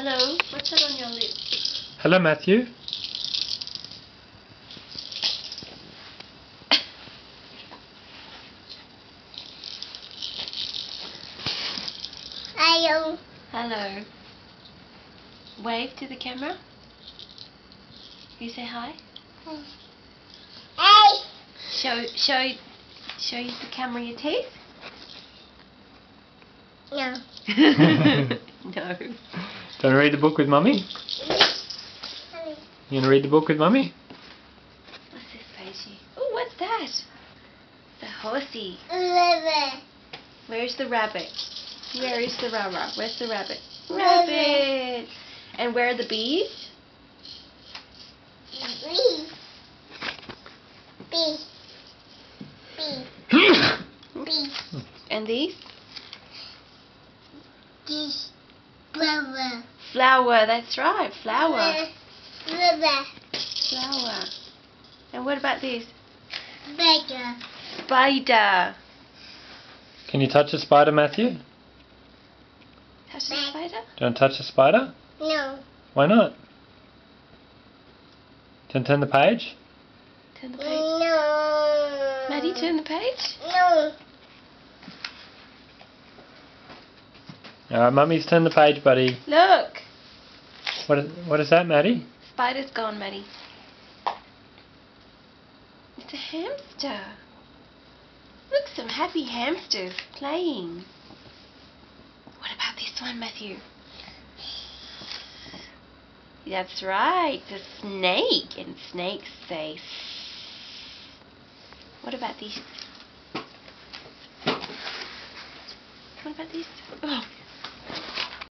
Hello, what's that on your lip? Hello, Matthew. Hello. Hello. Wave to the camera. You say hi. Hey. Show the camera your teeth. No. No. Gonna read the book with Mummy? You gonna read the book with Mummy? What's this pagey? Oh, what's that? The horsey. Where's the rabbit? Where is the rah-rah? Where's the rabbit? Rabbit! And where are the bees? Bee. Bee. Bee. Bee. And these? This. Flower. Flower, that's right, flower. Flower. Flower. And what about these? Spider. Spider. Can you touch a spider, Matthew? Touch the spider? Do you want to touch a spider? No. Why not? Do you want to turn the page? Turn the page. No. Maddie, turn the page. No. Alright, Mummy's turned the page, buddy. Look! What is that, Maddie? Spider's gone, Maddie. It's a hamster. Look, some happy hamsters playing. What about this one, Matthew? That's right, the snake. And snakes say... What about these? What about these? Oh,